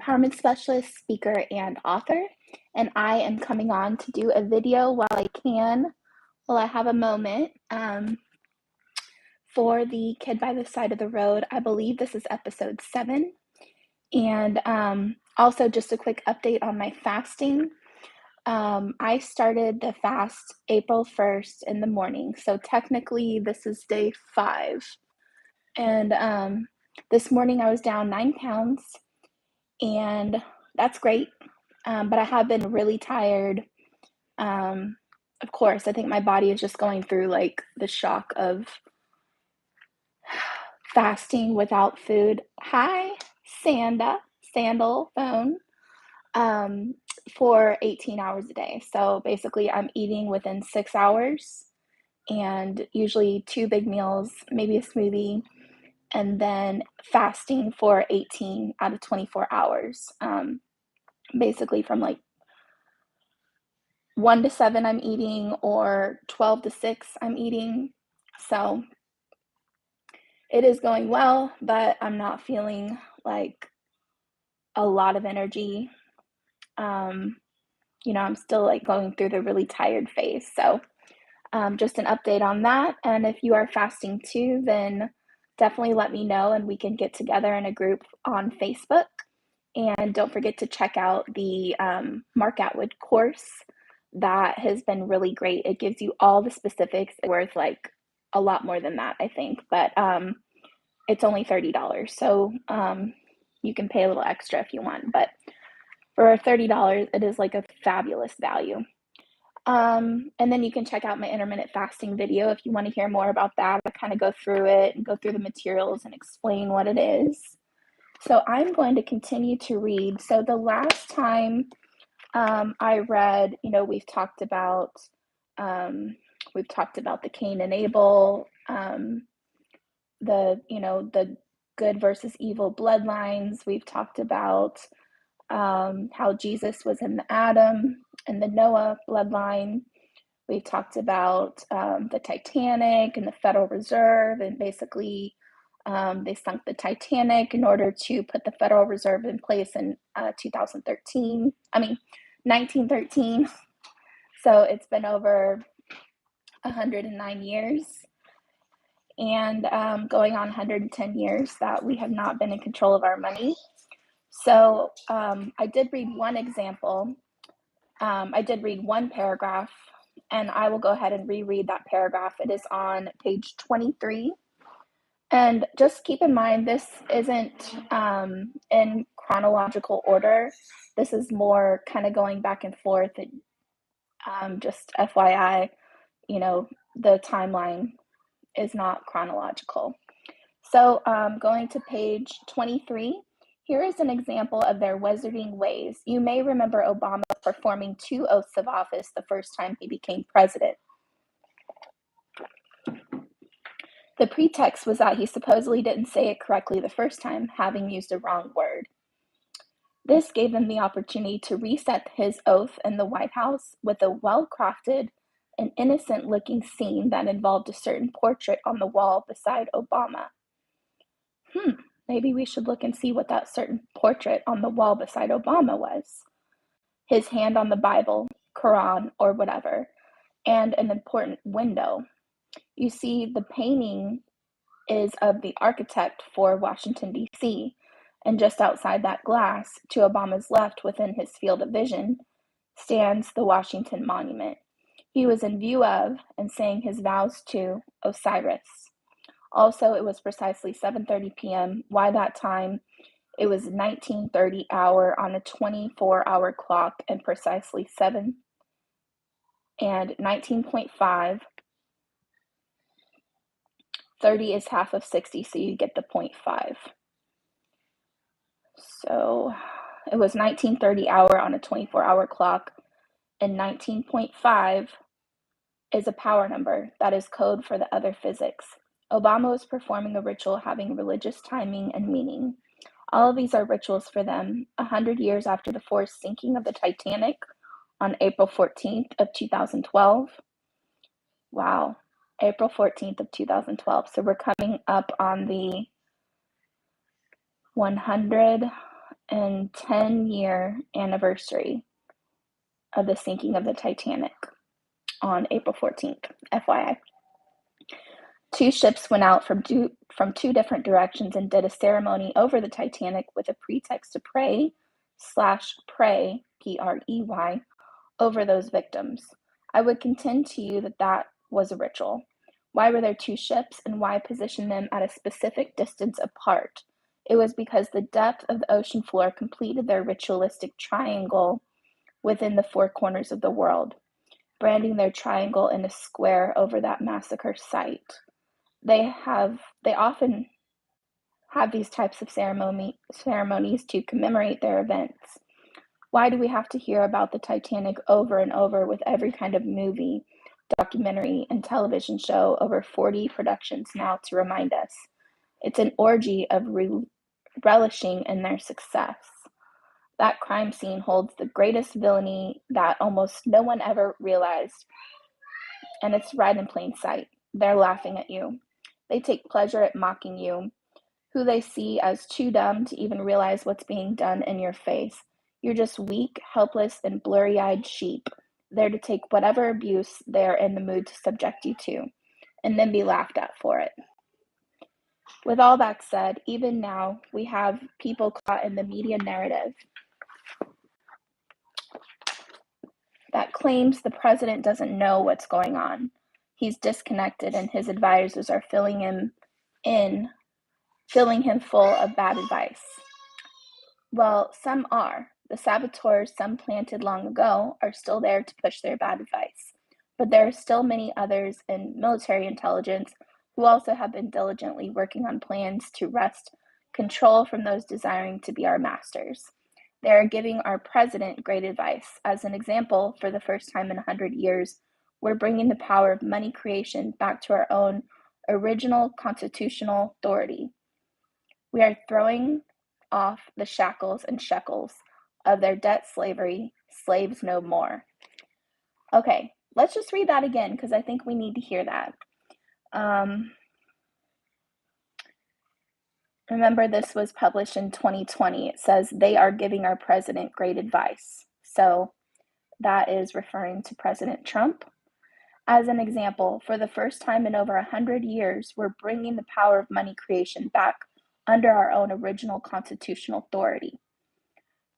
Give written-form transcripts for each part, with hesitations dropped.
empowerment specialist, speaker, and author, and I am coming on to do a video while I have a moment, for the Kid by the Side of the Road. I believe this is episode 7, and also just a quick update on my fasting. I started the fast April 1st in the morning, so technically this is day 5, and this morning I was down 9 pounds, and that's great, but I have been really tired. Of course, I think my body is just going through like the shock of fasting without food. Hi, Sandal phone, for 18 hours a day. So basically, I'm eating within 6 hours and usually 2 big meals, maybe a smoothie, and then fasting for 18 out of 24 hours. Basically, from like 1 to 7, I'm eating, or 12 to 6, I'm eating. So it is going well, but I'm not feeling like a lot of energy. I'm still like going through the really tired phase. So just an update on that. And if you are fasting too, then definitely let me know and we can get together in a group on Facebook. And don't forget to check out the Mark Atwood course. That has been really great. It gives you all the specifics. It's worth like a lot more than that, I think, but it's only $30. So you can pay a little extra if you want, but for $30, it is like a fabulous value. And then you can check out my intermittent fasting video if you want to hear more about that. I kind of go through it and go through the materials and explain what it is. So I'm going to continue to read. So the last time I read, we've talked about the Cain and Abel, the good versus evil bloodlines. We've talked about how Jesus was in the Adam and the Noah bloodline. We've talked about the Titanic and the Federal Reserve, and basically they sunk the Titanic in order to put the Federal Reserve in place in 1913. So it's been over 109 years and going on 110 years that we have not been in control of our money. So I did read one example. I did read one paragraph, and I will go ahead and reread that paragraph. It is on page 23. And just keep in mind, this isn't in chronological order. This is more kind of going back and forth. Just FYI, the timeline is not chronological. So going to page 23, here is an example of their wizarding ways. You may remember Obama performing 2 oaths of office the first time he became president. The pretext was that he supposedly didn't say it correctly the first time, having used a wrong word. This gave him the opportunity to reset his oath in the White House with a well-crafted and innocent-looking scene that involved a certain portrait on the wall beside Obama. Maybe we should look and see what that certain portrait on the wall beside Obama was. His hand on the Bible, Quran, or whatever, and an important window. You see, the painting is of the architect for Washington, D.C., and just outside that glass, to Obama's left within his field of vision, stands the Washington Monument. He was in view of and saying his vows to Osiris. Also, it was precisely 7:30 p.m. Why that time? It was 19:30 hour on a 24-hour clock, and precisely 7 and 19.5. 30 is half of 60, so you get the 0.5. So it was 19:30 hour on a 24-hour clock, and 19.5 is a power number. That is code for the other physics. Obama was performing a ritual having religious timing and meaning. All of these are rituals for them. 100 years after the forced sinking of the Titanic on April 14th of 2012. Wow, April 14th of 2012. So we're coming up on the 110th 110-year anniversary of the sinking of the Titanic on April 14th, FYI. 2 ships went out from two different directions and did a ceremony over the Titanic with a pretext to pray, P-R-E-Y, over those victims. I would contend to you that that was a ritual. Why were there 2 ships, and why position them at a specific distance apart? It was because the depth of the ocean floor completed their ritualistic triangle within the 4 corners of the world, branding their triangle in a square over that massacre site. They often have these types of ceremonies to commemorate their events. Why do we have to hear about the Titanic over and over with every kind of movie, documentary, and television show, over 40 productions now, to remind us? It's an orgy of relishing in their success. That crime scene holds the greatest villainy that almost no one ever realized, and it's right in plain sight. They're laughing at you. They take pleasure at mocking you, who they see as too dumb to even realize what's being done in your face. You're just weak, helpless, and blurry-eyed sheep, there to take whatever abuse they're in the mood to subject you to, and then be laughed at for it. With all that said, even now, we have people caught in the media narrative that claims the president doesn't know what's going on. He's disconnected, and his advisors are filling him full of bad advice. Well, some are. The saboteurs some planted long ago are still there to push their bad advice. But there are still many others in military intelligence who also have been diligently working on plans to wrest control from those desiring to be our masters. They are giving our president great advice. As an example, for the first time in 100 years, we're bringing the power of money creation back to our own original constitutional authority. We are throwing off the shackles and shekels of their debt slavery, slaves no more. Okay, let's just read that again because I think we need to hear that. Remember, this was published in 2020. It says they are giving our president great advice. So that is referring to President Trump. As an example, for the first time in over 100 years, we're bringing the power of money creation back under our own original constitutional authority.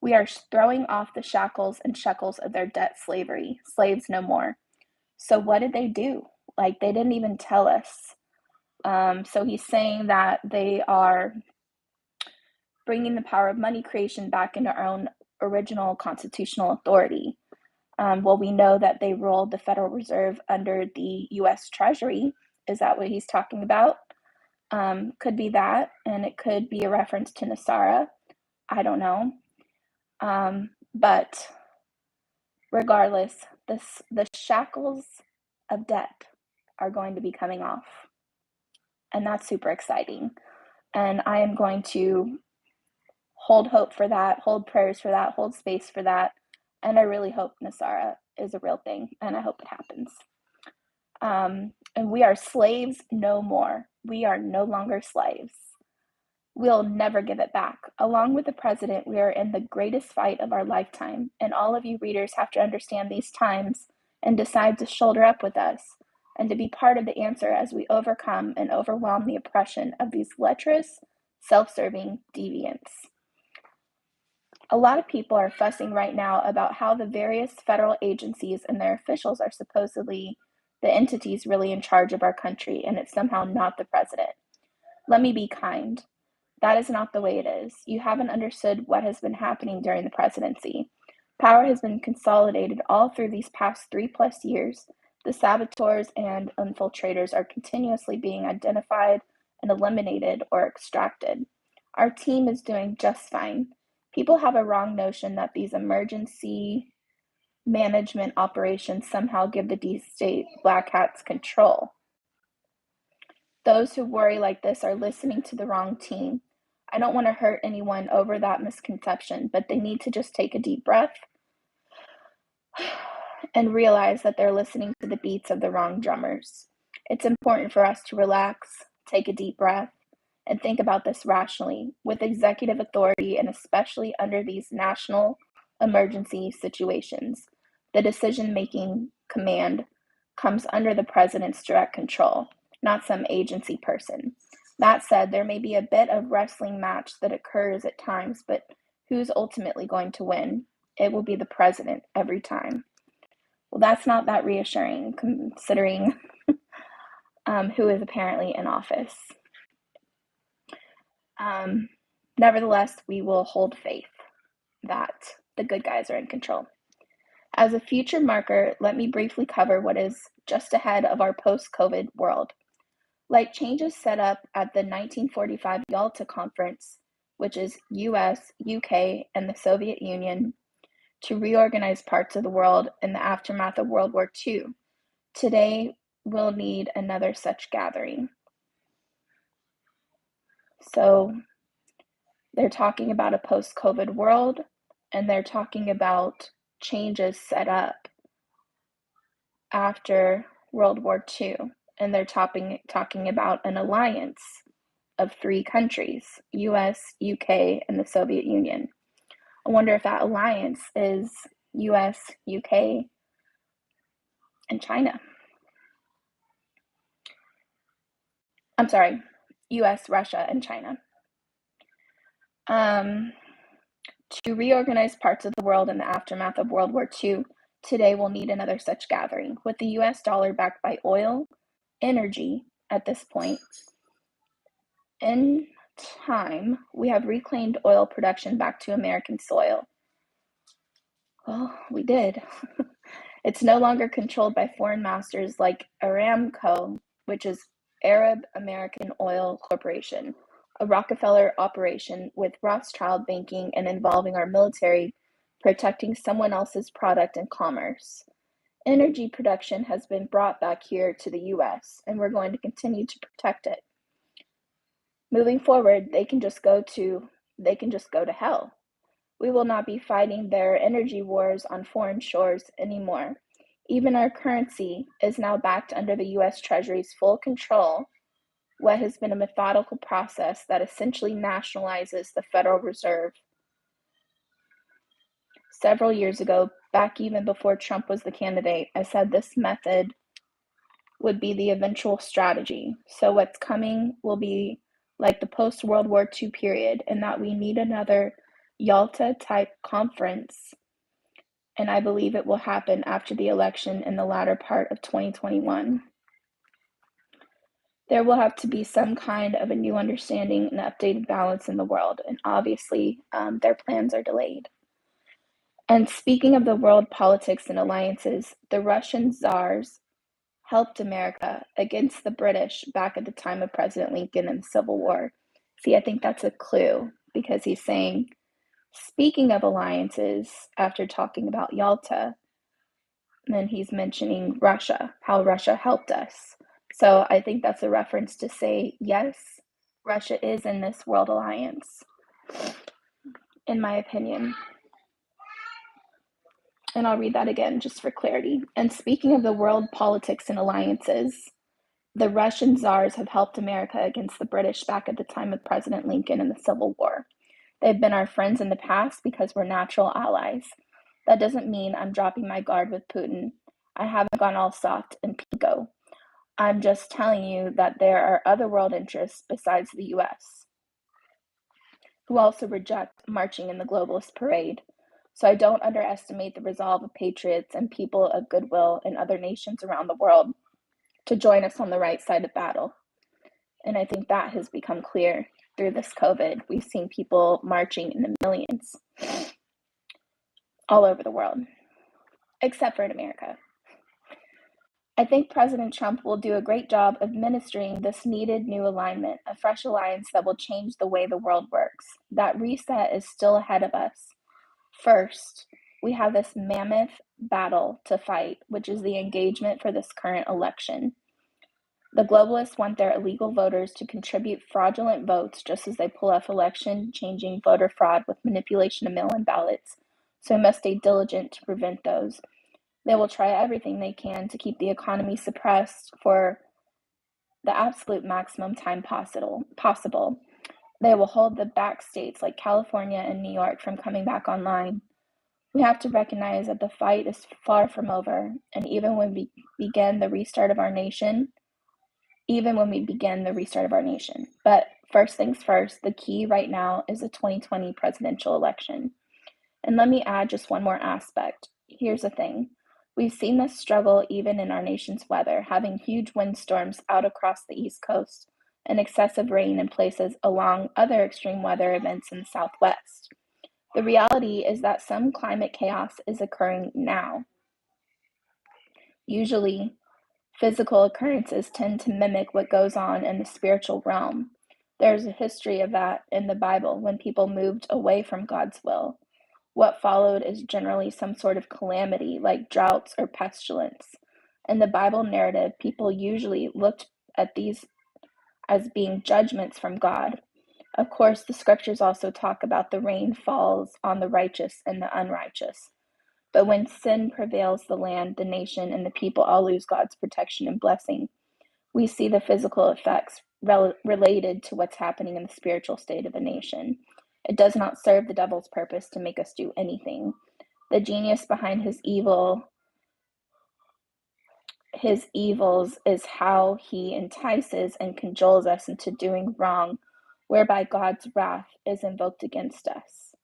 We are throwing off the shackles and shekels of their debt slavery, slaves no more. So what did they do? Like, they didn't even tell us. So he's saying that they are bringing the power of money creation back into our own original constitutional authority. Well, we know that they rolled the Federal Reserve under the U.S. Treasury. Is that what he's talking about? Could be that, and it could be a reference to Nasara. I don't know. But regardless, the shackles of debt are going to be coming off. And that's super exciting. And I am going to hold hope for that, hold prayers for that, hold space for that. And I really hope Nasara is a real thing, and I hope it happens. And we are slaves no more. We are no longer slaves. We'll never give it back. Along with the president, we are in the greatest fight of our lifetime, and all of you readers have to understand these times and decide to shoulder up with us and to be part of the answer as we overcome and overwhelm the oppression of these lecherous, self-serving deviants. A lot of people are fussing right now about how the various federal agencies and their officials are supposedly the entities really in charge of our country, and it's somehow not the president. Let me be kind. That is not the way it is. You haven't understood what has been happening during the presidency. Power has been consolidated all through these past 3+ years. The saboteurs and infiltrators are continuously being identified and eliminated or extracted. Our team is doing just fine. People have a wrong notion that these emergency management operations somehow give the deep state black hats control. Those who worry like this are listening to the wrong team. I don't want to hurt anyone over that misconception, but they need to just take a deep breath and realize that they're listening to the beats of the wrong drummers. It's important for us to relax, take a deep breath, and think about this rationally. With executive authority, and especially under these national emergency situations, the decision-making command comes under the president's direct control, not some agency person. That said, there may be a bit of wrestling match that occurs at times, but who's ultimately going to win? It will be the president every time. Well, that's not that reassuring, considering who is apparently in office. Nevertheless, we will hold faith that the good guys are in control. As a future marker, let me briefly cover what is just ahead of our post-COVID world. Like changes set up at the 1945 Yalta Conference, which is US, UK, and the Soviet Union, to reorganize parts of the world in the aftermath of World War II, today we'll need another such gathering. So they're talking about a post-COVID world, and they're talking about changes set up after World War II, and they're talking about an alliance of 3 countries, US, UK, and the Soviet Union. I wonder if that alliance is US, UK, and China. I'm sorry, US, Russia, and China. To reorganize parts of the world in the aftermath of World War II, today we'll need another such gathering. With the US dollar backed by oil, energy at this point, in time, we have reclaimed oil production back to American soil. Well, we did. It's no longer controlled by foreign masters like Aramco, which is Arab American Oil Corporation, a Rockefeller operation with Rothschild banking and involving our military protecting someone else's product and commerce. Energy production has been brought back here to the US, and we're going to continue to protect it. Moving forward, they can just go to hell. We will not be fighting their energy wars on foreign shores anymore. Even our currency is now backed under the US Treasury's full control, what has been a methodical process that essentially nationalizes the Federal Reserve. Several years ago, back even before Trump was the candidate, I said this method would be the eventual strategy. So what's coming will be like the post-World War II period, and that we need another Yalta-type conference, and I believe it will happen after the election in the latter part of 2021. There will have to be some kind of a new understanding and updated balance in the world, and obviously their plans are delayed. And speaking of the world politics and alliances, the Russian czars helped America against the British back at the time of President Lincoln and the Civil War. See, I think that's a clue, because he's saying, speaking of alliances, after talking about Yalta, then he's mentioning Russia, how Russia helped us. So I think that's a reference to say, yes, Russia is in this world alliance, in my opinion. And I'll read that again just for clarity. And speaking of the world politics and alliances, the Russian czars have helped America against the British back at the time of President Lincoln and the Civil War. They've been our friends in the past because we're natural allies. That doesn't mean I'm dropping my guard with Putin. I haven't gone all soft and pinko. I'm just telling you that there are other world interests besides the US who also reject marching in the globalist parade. So I don't underestimate the resolve of patriots and people of goodwill in other nations around the world to join us on the right side of battle. And I think that has become clear through this COVID. We've seen people marching in the millions all over the world, except for in America. I think President Trump will do a great job of administering this needed new alignment, a fresh alliance that will change the way the world works. That reset is still ahead of us. First, we have this mammoth battle to fight, which is the engagement for this current election. The globalists want their illegal voters to contribute fraudulent votes, just as they pull off election-changing voter fraud with manipulation of mail-in ballots, so we must stay diligent to prevent those. They will try everything they can to keep the economy suppressed for the absolute maximum time possible. They will hold the back states like California and New York from coming back online. We have to recognize that the fight is far from over, and even when we begin the restart of our nation, But first things first, the key right now is the 2020 presidential election. And let me add just one more aspect. Here's the thing. We've seen this struggle even in our nation's weather, having huge windstorms out across the East Coast and excessive rain in places along other extreme weather events in the Southwest. The reality is that some climate chaos is occurring now. Usually, physical occurrences tend to mimic what goes on in the spiritual realm. There's a history of that in the Bible when people moved away from God's will. What followed is generally some sort of calamity, like droughts or pestilence. In the Bible narrative, people usually looked at these as being judgments from God. Of course, the scriptures also talk about the rain falls on the righteous and the unrighteous. But when sin prevails the land, the nation, and the people all lose God's protection and blessing, we see the physical effects related to what's happening in the spiritual state of a nation. It does not serve the devil's purpose to make us do anything. The genius behind his evils is how he entices and cajoles us into doing wrong, whereby God's wrath is invoked against us.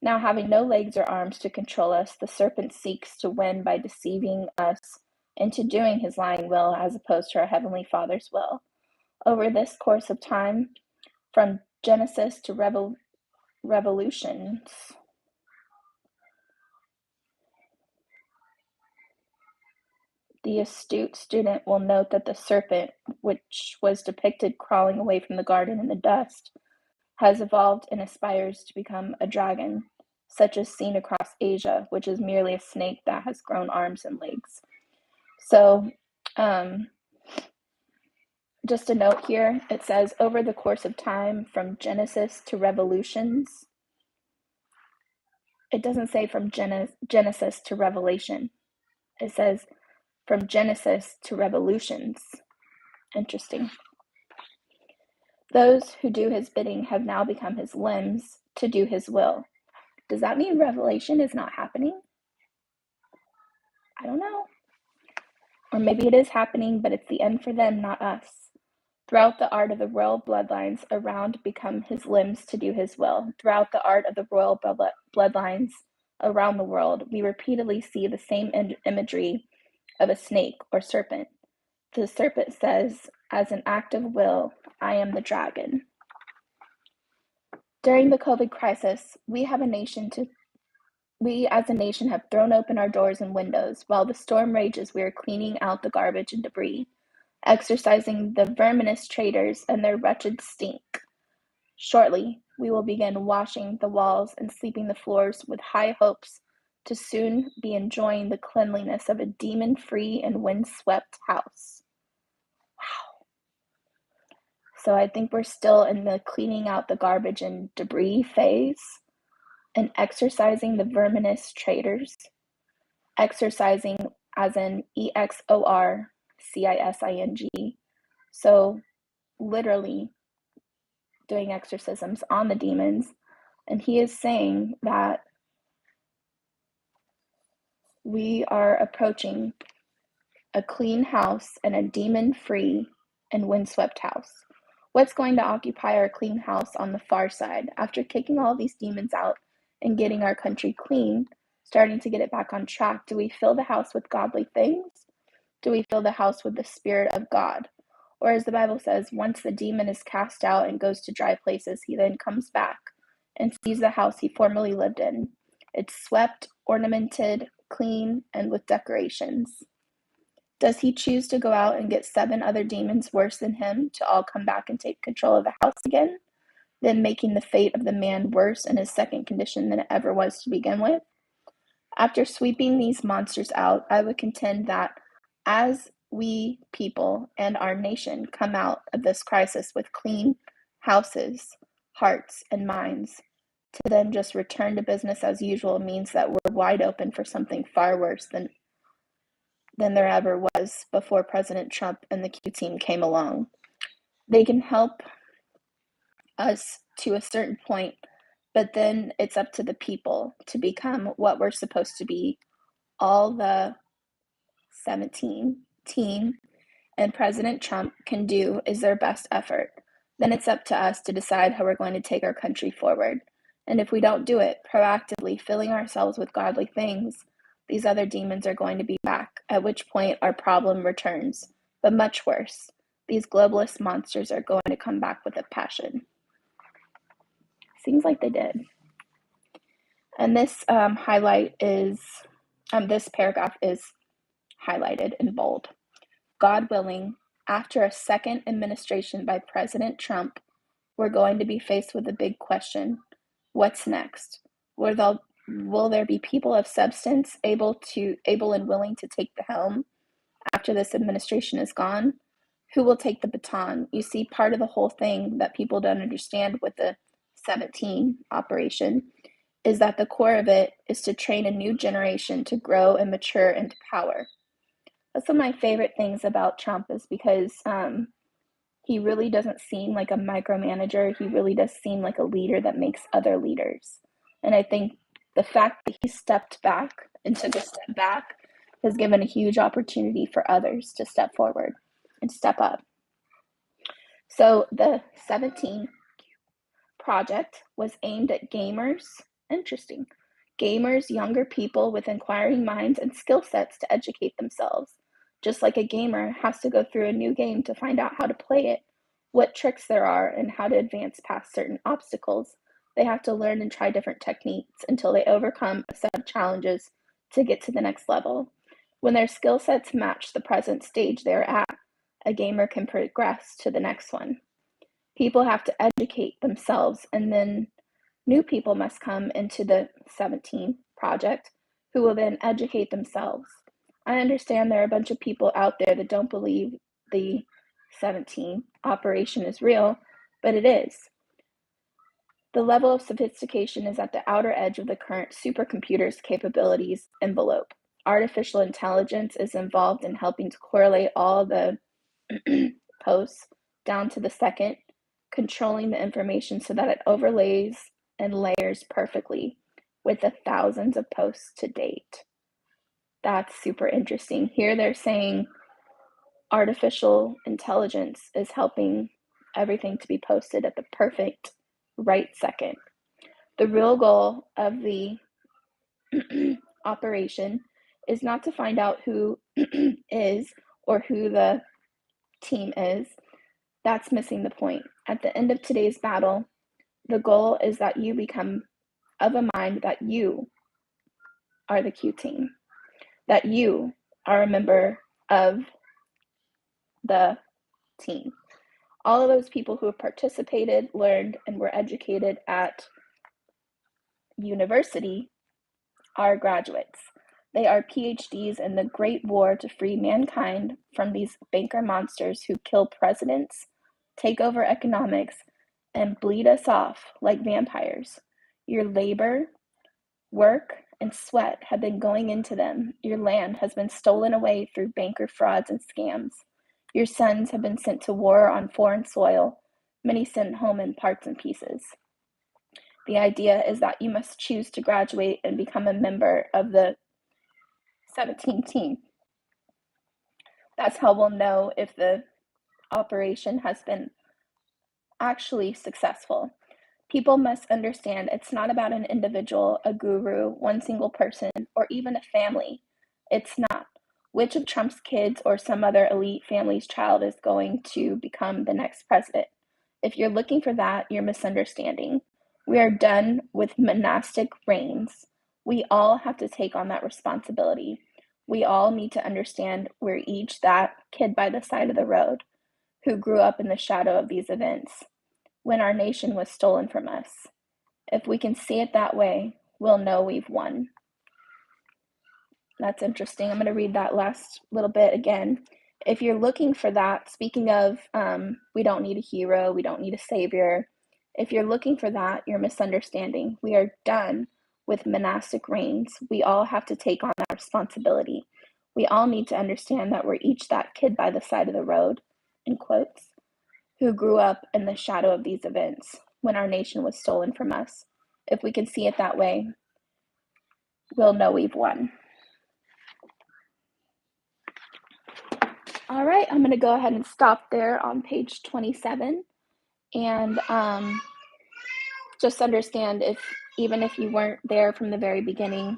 Now, having no legs or arms to control us, the serpent seeks to win by deceiving us into doing his lying will as opposed to our Heavenly Father's will. Over this course of time, from Genesis to Revolutions, the astute student will note that the serpent, which was depicted crawling away from the garden in the dust, has evolved and aspires to become a dragon, such as seen across Asia, which is merely a snake that has grown arms and legs. So, just a note here, it says over the course of time from Genesis to Revolutions. It doesn't say from Genesis to Revelation. It says from Genesis to Revolutions. Interesting. Those who do his bidding have now become his limbs to do his will. Does that mean Revelation is not happening? I don't know. Or maybe it is happening, but it's the end for them, not us. Throughout the art of the royal bloodlines around become his limbs to do his will. Throughout the art of the royal bloodlines around the world, we repeatedly see the same imagery of a snake or serpent. The serpent says, as an act of will, I am the dragon. During the COVID crisis, we as a nation have thrown open our doors and windows. While the storm rages, we are cleaning out the garbage and debris, exorcising the verminous traitors and their wretched stink. Shortly, we will begin washing the walls and sweeping the floors with high hopes to soon be enjoying the cleanliness of a demon-free and wind-swept house. Wow. So I think we're still in the cleaning out the garbage and debris phase and exorcising the verminous traitors. Exorcising as in EXORCISING. So literally doing exorcisms on the demons. And he is saying that we are approaching a clean house and a demon-free and windswept house. What's going to occupy our clean house on the far side? After kicking all these demons out and getting our country clean, starting to get it back on track, do we fill the house with godly things? Do we fill the house with the Spirit of God? Or as the Bible says, once the demon is cast out and goes to dry places, he then comes back and sees the house he formerly lived in. It's swept, ornamented, clean, and with decorations. Does he choose to go out and get 7 other demons worse than him to all come back and take control of the house again, then making the fate of the man worse in his second condition than it ever was to begin with? After sweeping these monsters out, I would contend that as we people and our nation come out of this crisis with clean houses, hearts, and minds, to then just return to business as usual means that we're wide open for something far worse than than there ever was before President Trump and the Q team came along. They can help us to a certain point, but then it's up to the people to become what we're supposed to be. All the 17 team and President Trump can do is their best effort. Then it's up to us to decide how we're going to take our country forward. And if we don't do it proactively, filling ourselves with godly things, these other demons are going to be back, at which point our problem returns. But much worse, these globalist monsters are going to come back with a passion. Seems like they did. And this this paragraph is highlighted in bold. God willing, after a second administration by President Trump, we're going to be faced with a big question. What's next? Will there be people of substance able and willing to take the helm after this administration is gone? Who will take the baton? You see, part of the whole thing that people don't understand with the 17 operation is that the core of it is to train a new generation to grow and mature into power. That's one of my favorite things about Trump is because he really doesn't seem like a micromanager. He really does seem like a leader that makes other leaders. And I think the fact that he stepped back and took a step back has given a huge opportunity for others to step forward and step up. So the 17 project was aimed at gamers. Interesting. Gamers, younger people with inquiring minds and skill sets to educate themselves. Just like a gamer has to go through a new game to find out how to play it, what tricks there are, and how to advance past certain obstacles, they have to learn and try different techniques until they overcome a set of challenges to get to the next level. When their skill sets match the present stage they're at, a gamer can progress to the next one. People have to educate themselves, and then new people must come into the 17 project who will then educate themselves. I understand there are a bunch of people out there that don't believe the 17 operation is real, but it is. The level of sophistication is at the outer edge of the current supercomputer's capabilities envelope. Artificial intelligence is involved in helping to correlate all the posts down to the second, controlling the information so that it overlays and layers perfectly with the thousands of posts to date. That's super interesting. Here they're saying artificial intelligence is helping everything to be posted at the perfect right second. The real goal of the operation is not to find out who is or who the team is. That's missing the point. At the end of today's battle, the goal is that you become of a mind that you are the Q team, that you are a member of the team. All of those people who have participated, learned, and were educated at university are graduates. They are PhDs in the great war to free mankind from these banker monsters who kill presidents, take over economics, and bleed us off like vampires. Your labor, work, and sweat have been going into them. Your land has been stolen away through banker frauds and scams. Your sons have been sent to war on foreign soil, many sent home in parts and pieces. The idea is that you must choose to graduate and become a member of the 17 team. That's how we'll know if the operation has been actually successful. People must understand it's not about an individual, a guru, one single person, or even a family. It's not. Which of Trump's kids or some other elite family's child is going to become the next president? If you're looking for that, you're misunderstanding. We are done with monastic reigns. We all have to take on that responsibility. We all need to understand we're each that kid by the side of the road who grew up in the shadow of these events when our nation was stolen from us. If we can see it that way, we'll know we've won. That's interesting. I'm going to read that last little bit again. If you're looking for that, speaking of, we don't need a hero, we don't need a savior. If you're looking for that, you're misunderstanding. We are done with monastic reigns. We all have to take on that responsibility. We all need to understand that we're each that kid by the side of the road, in quotes, who grew up in the shadow of these events when our nation was stolen from us. If we can see it that way, we'll know we've won. All right, I'm going to go ahead and stop there on page 27. And just understand, even if you weren't there from the very beginning,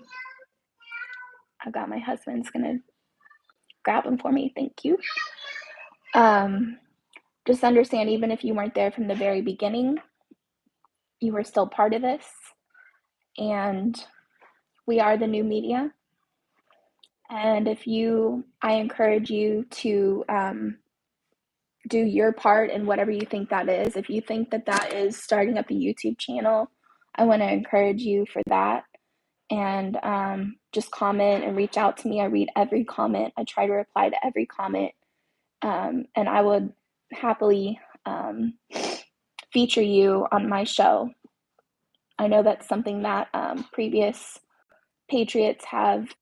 I've got my husband's going to grab them for me. Thank you. Just understand, even if you weren't there from the very beginning, you were still part of this. And we are the new media. And I encourage you to do your part in whatever you think that is. If you think that is starting up a YouTube channel, I want to encourage you for that. And just comment and reach out to me. I read every comment. I try to reply to every comment. And I would happily feature you on my show. I know that's something that previous Patriots have